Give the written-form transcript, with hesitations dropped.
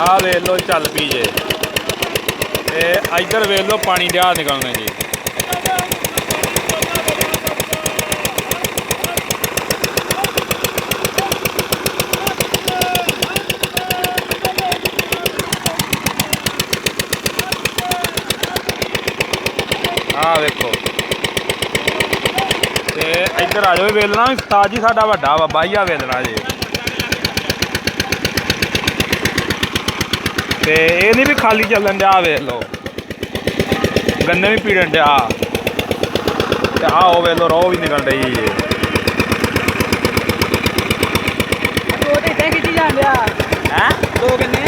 ਆ ਵੇਖ ਲਓ ਚੱਲ ਪਈ ਜੇ ਤੇ ਇੱਧਰ ਵੇਖ ਲਓ ਪਾਣੀ ਡਿਆ ਨਿਕਲਣਾ ਜੀ। ਆ ਵੇਖੋ ਤੇ ਇੱਧਰ ਆ ਜਾਓ। ਵੇਲਣਾ ਵੀ ਉਸਤਾਦ ਜੀ ਸਾਡਾ ਵੱਡਾ ਵਾ ਬਾਈਆ ਵੇਲਣਾ ਜੀ। ਤੇ ਇਹ ਨਹੀਂ ਵੀ ਖਾਲੀ ਚੱਲਣ ਡਿਆ। ਵੇਖ ਲਓ ਗੰਨੇ ਵੀ ਪੀੜਨ ਡਿਆ ਤੇ ਆਹ ਵੇਖ ਲਓ ਰੋਹ ਵੀ ਨਿਕਲ ਰਹੀ ਜੀ। ਦੋ ਤੇ ਇੱਦਾਂ ਖਿੱਚੀ ਜਾਣ ਡਿਆ। ਹੈ ਦੋ ਗੰਨੇ